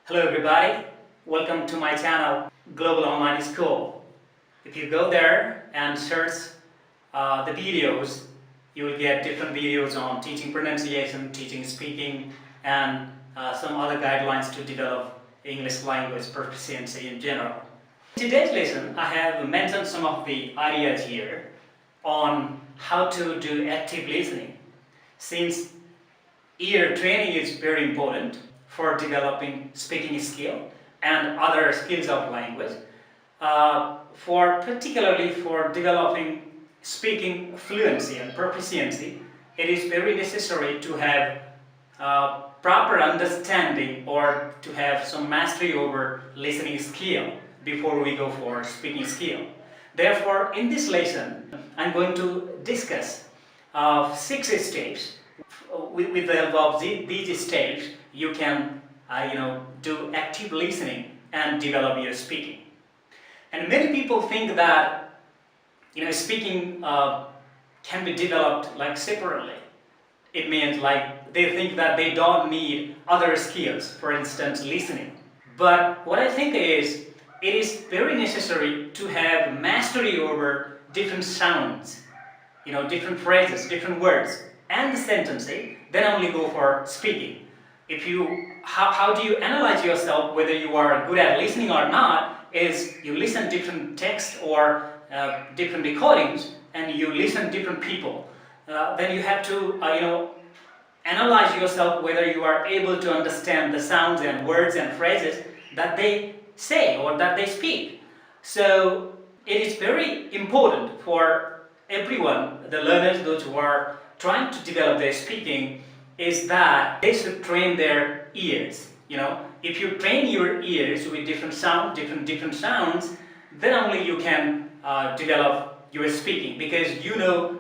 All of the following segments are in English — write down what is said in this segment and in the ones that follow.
Hello everybody, welcome to my channel Global Online School. If you go there and search the videos, you will get different videos on teaching pronunciation, teaching speaking, and some other guidelines to develop English language proficiency in general. In today's lesson, I have mentioned some of the ideas here on how to do active listening. Since ear training is very important for developing speaking skill and other skills of language, particularly for developing speaking fluency and proficiency, it is very necessary to have proper understanding or to have some mastery over listening skill before we go for speaking skill. Therefore, in this lesson, I'm going to discuss 6 steps. With the help of these steps, you can do active listening and develop your speaking. And many people think that speaking can be developed like separately. It means like they think that they don't need other skills, for instance listening. But what I think is, it is very necessary to have mastery over different sounds, different phrases, different words and the sentences, then only go for speaking. How do you analyze yourself whether you are good at listening or not is you listen different text or different recordings and you listen different people. Then you have to analyze yourself whether you are able to understand the sounds and words and phrases that they say or that they speak. So it is very important for everyone, the learners, those who are trying to develop their speaking, is that they should train their ears. If you train your ears with different sounds, sounds, then only you can develop your speaking, because you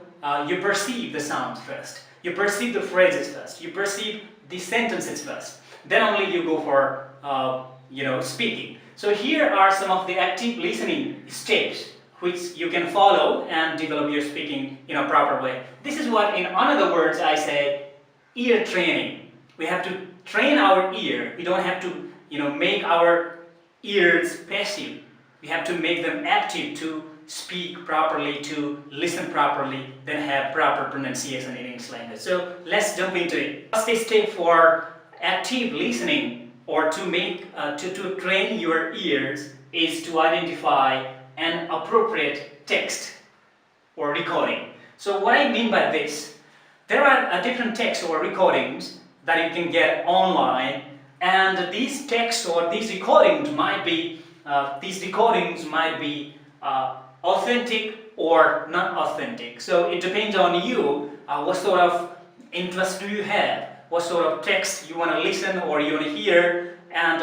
perceive the sounds first, you perceive the phrases first, you perceive the sentences first, then only you go for speaking. So here are some of the active listening steps which you can follow and develop your speaking in a proper way. This is what, in other words, I say ear training. We have to train our ear. We don't have to make our ears passive. We have to make them active to speak properly, to listen properly, then have proper pronunciation in English language. So let's jump into it. First step for active listening, or to train your ears, is to identify an appropriate text or recording. So what I mean by this, there are different texts or recordings that you can get online, and these texts or these recordings might be authentic or not authentic. So it depends on you, what sort of interest do you have, what sort of text you want to listen or you want to hear, and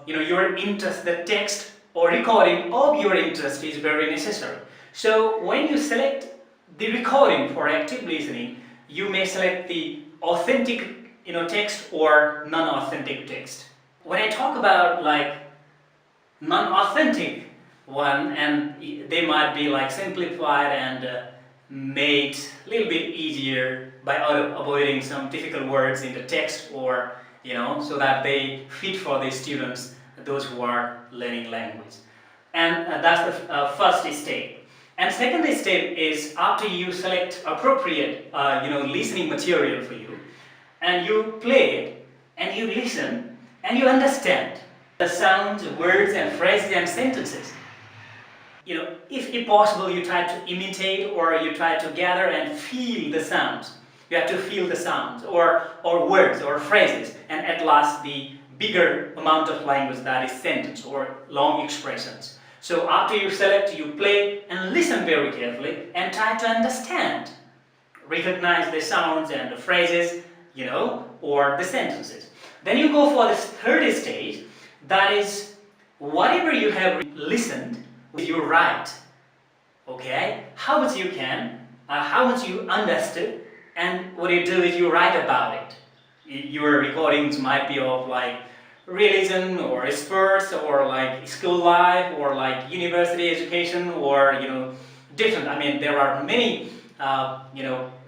your interest, the text or recording of your interest is very necessary. So when you select the recording for active listening, you may select the authentic text or non-authentic text. When I talk about like non-authentic one, and they might be like simplified and made a little bit easier by avoiding some difficult words in the text, or so that they fit for the students, those who are learning language. And that's the first step. And second step is, after you select appropriate listening material for you, and you play it and you listen and you understand the sounds, words and phrases and sentences. If possible, you try to imitate or you try to gather and feel the sounds. You have to feel the sounds or words or phrases, and at last the bigger amount of language, that is sentence or long expressions. So after you select, you play and listen very carefully and try to understand, recognize the sounds and the phrases, or the sentences. Then you go for this third stage, that is, whatever you have listened, you write. Okay? How much you can, how much you understood, and what you do is you write about it. Your recordings might be of like religion or sports or like school life or like university education or different. I mean, there are many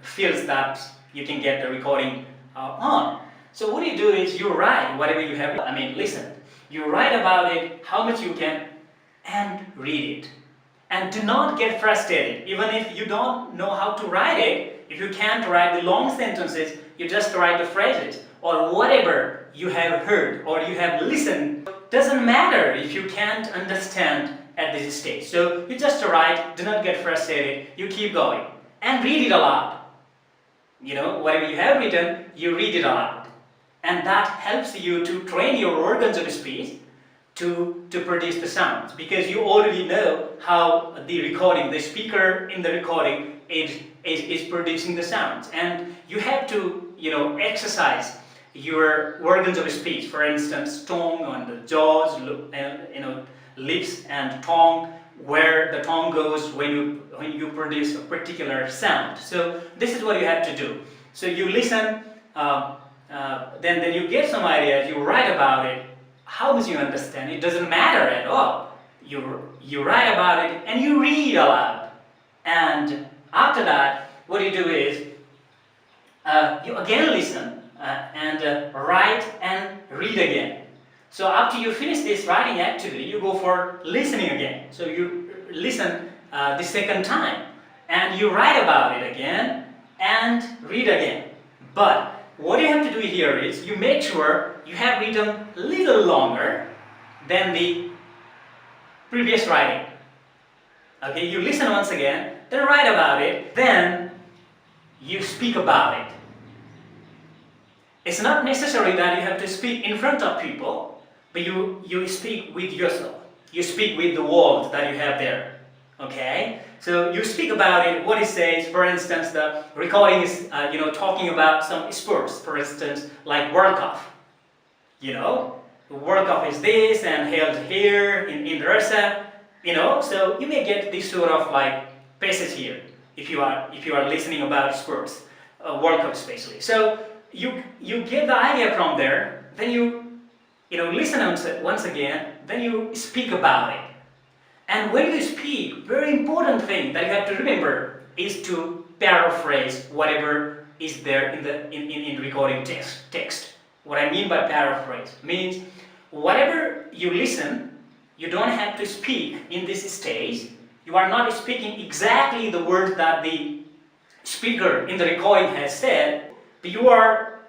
fields that you can get the recording on. So what you do is you write whatever you have, listen. You write about it, how much you can, and read it. And do not get frustrated. Even if you don't know how to write it, if you can't write the long sentences, you just write the phrases or whatever you have heard or you have listened. Doesn't matter if you can't understand at this stage. So you just write, do not get frustrated, you keep going. And read it aloud. Whatever you have written, you read it aloud. And that helps you to train your organs of speech to produce the sounds, because you already know how the speaker in the recording is producing the sounds. And you have to, exercise your organs of speech. For instance, tongue on the jaws, lips and tongue, where the tongue goes when you produce a particular sound. So this is what you have to do. So you listen, then you get some ideas, you write about it. How much you understand, it doesn't matter at all. You write about it and you read aloud. And after that, what you do is you again listen and write and read again. So after you finish this writing activity, you go for listening again. So you listen the second time and you write about it again and read again. But what you have to do here is you make sure you have written a little longer than the previous writing. Okay, you listen once again, then write about it, then you speak about it. It's not necessary that you have to speak in front of people, but you speak with yourself. You speak with the world that you have there. Okay? So you speak about it, what it says. For instance, the recording is talking about some sports, for instance, like World Cup. The World Cup is this and held here in Russia. So you may get this sort of like passage here if you are listening about sports, World Cup especially. So you get the idea from there, then you listen once again, then you speak about it. And when you speak, very important thing that you have to remember is to paraphrase whatever is there in recording text. What I mean by paraphrase means whatever you listen, you don't have to speak in this stage. You are not speaking exactly the words that the speaker in the recording has said, but you are,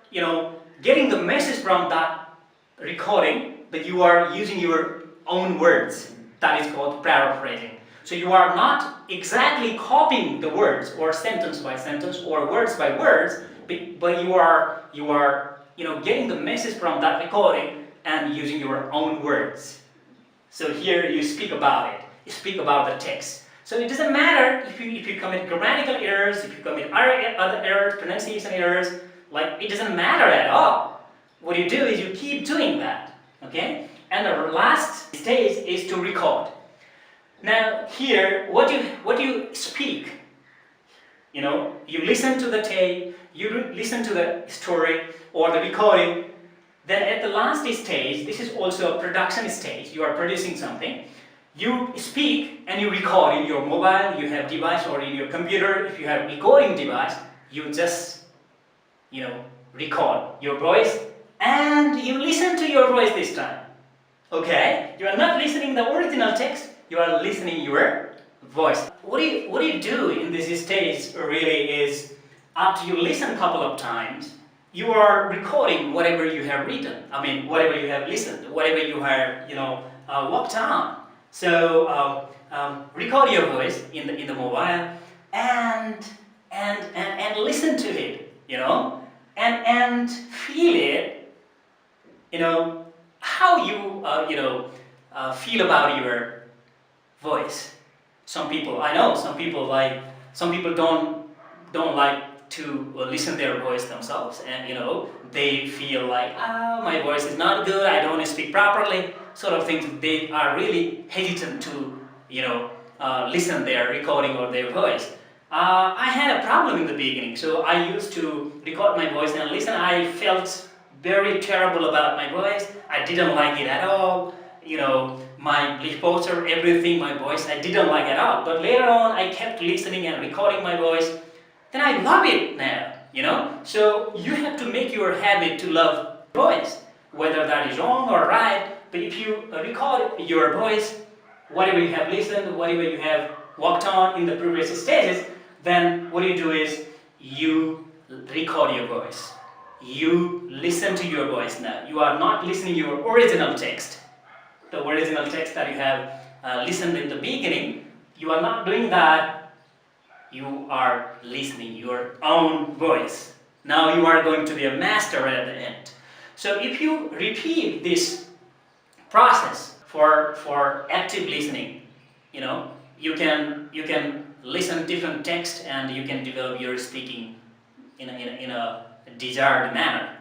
getting the message from that recording, but you are using your own words. That is called paraphrasing. So you are not exactly copying the words or sentence by sentence or words by words, but you are getting the message from that recording and using your own words. So here you speak about it. You speak about the text. So it doesn't matter if you commit grammatical errors, if you commit other errors, pronunciation errors, it doesn't matter at all. What you do is you keep doing that. Okay? And the last stage is to record. Now here, what you speak, you listen to the tape, you listen to the story or the recording. Then at the last stage, this is also a production stage. You are producing something. You speak and you record in your mobile, you have device, or in your computer. If you have recording device, you just record your voice and you listen to your voice this time. Okay? You are not listening the original text, you are listening your voice. What do you do in this stage really is, after you listen a couple of times, you are recording whatever you have written. Whatever you have listened, whatever you have, worked on. So record your voice in the mobile and listen to it, and feel it, how you feel about your voice. Some people don't like to listen their voice themselves, and they feel like, my voice is not good, I don't speak properly, sort of things. They are really hesitant to listen their recording or their voice. I had a problem in the beginning, so I used to record my voice and listen. I felt very terrible about my voice. I didn't like it at all. My lip posture, everything, my voice, I didn't like at all. But later on, I kept listening and recording my voice. Then I love it now. you know. So you have to make your habit to love voice, whether that is wrong or right. But if you record your voice, whatever you have listened, whatever you have worked on in the previous stages, then what you do is you record your voice. You listen to your voice now. You are not listening your original text. The original text that you have listened in the beginning, you are not doing that. You are listening your own voice. Now you are going to be a master at the end. So if you repeat this process for active listening, you know, you can listen different text and you can develop your speaking in a desired manner.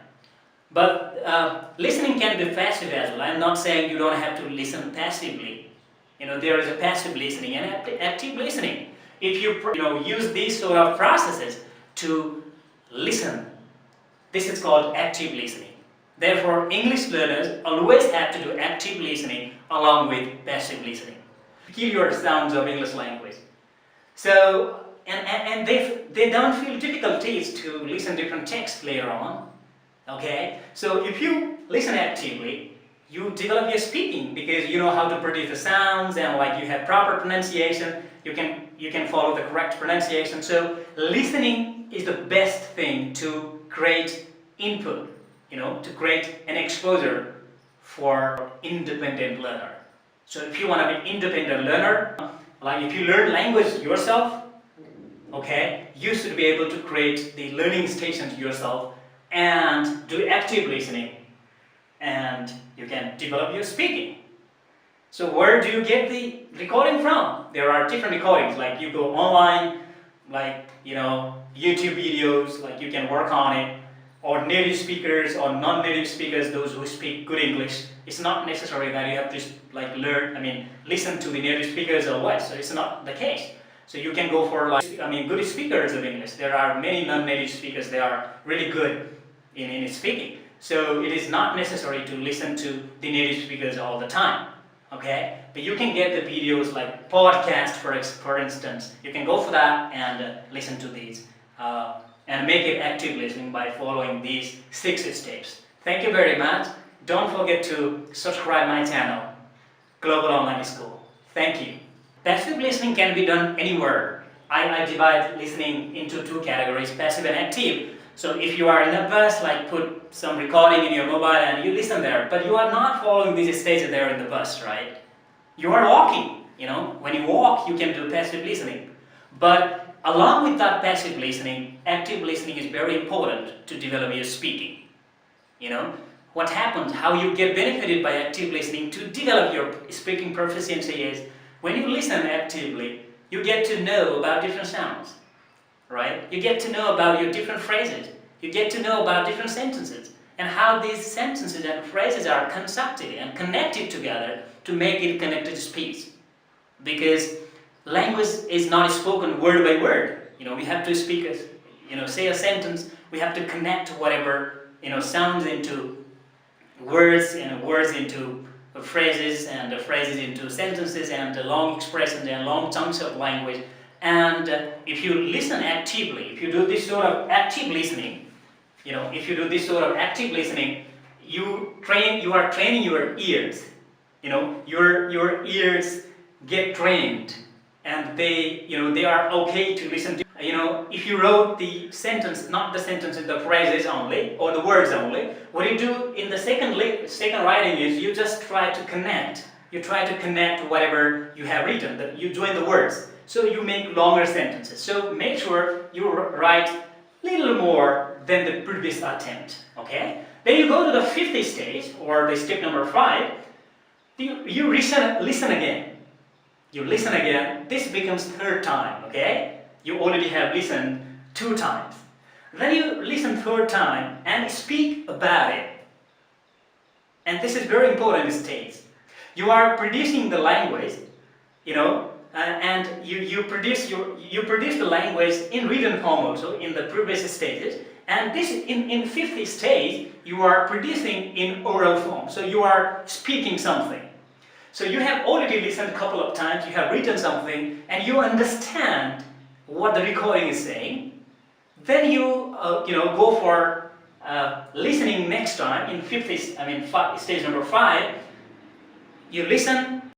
But listening can be passive as well. I'm not saying you don't have to listen passively. You know, there is a passive listening and active listening. If you use these sort of processes to listen, this is called active listening. Therefore, English learners always have to do active listening along with passive listening. Peculiar sounds of English language. So, and they don't feel difficulties to listen different texts later on. Okay? So if you listen actively, you develop your speaking because you know how to produce the sounds and like you have proper pronunciation, you can follow the correct pronunciation. So listening is the best thing to create input, you know, to create an exposure for independent learner. So if you want to be independent learner, like if you learn language yourself, okay, you should be able to create the learning stations yourself and do active listening, and you can develop your speaking. So where do you get the recording from? There are different recordings, like you go online, like, you know, YouTube videos, like you can work on it, or native speakers or non-native speakers, those who speak good English. It's not necessary that you have to like listen to the native speakers or what, so it's not the case. So you can go for good speakers of English. There are many non-native speakers, they are really good in speaking. So it is not necessary to listen to the native speakers all the time, okay? But you can get the videos like podcast, for instance. You can go for that and listen to these and make it active listening by following these 6 steps. Thank you very much. Don't forget to subscribe my channel, Global Online School. Thank you. Passive listening can be done anywhere. I divide listening into 2 categories, passive and active. So if you are in a bus, like put some recording in your mobile and you listen there, but you are not following these stages there in the bus, right? You are walking, you know, when you walk you can do passive listening. But along with that passive listening, active listening is very important to develop your speaking. You know, what happens, how you get benefited by active listening to develop your speaking proficiency is when you listen actively, you get to know about different sounds. Right? You get to know about your different phrases. You get to know about different sentences and how these sentences and phrases are constructed and connected together to make it connected speech. Because language is not spoken word by word. You know, we have to speak, say a sentence. We have to connect whatever sounds into words and words into phrases and phrases into sentences and long expressions and long chunks of language. And if you listen actively, if you do this sort of active listening, you are training your ears. You know, your ears get trained, and they are okay to listen to. You know, if you wrote the sentence, not the sentences, the phrases only or the words only, what you do in the second writing is you just try to connect. You try to connect whatever you have written. You join the words. So you make longer sentences. So make sure you write a little more than the previous attempt. Okay? Then you go to the 5th stage, or the step number 5. You listen again. You listen again. This becomes 3rd time. Okay? You already have listened 2 times. Then you listen 3rd time and speak about it. And this is very important stage. You are producing the language, and you produce the language in written form also in the previous stages, and this in 5th stage you are producing in oral form. So you are speaking something. So you have already listened a couple of times, you have written something, and you understand what the recording is saying. Then you go for listening next time in stage number 5. You listen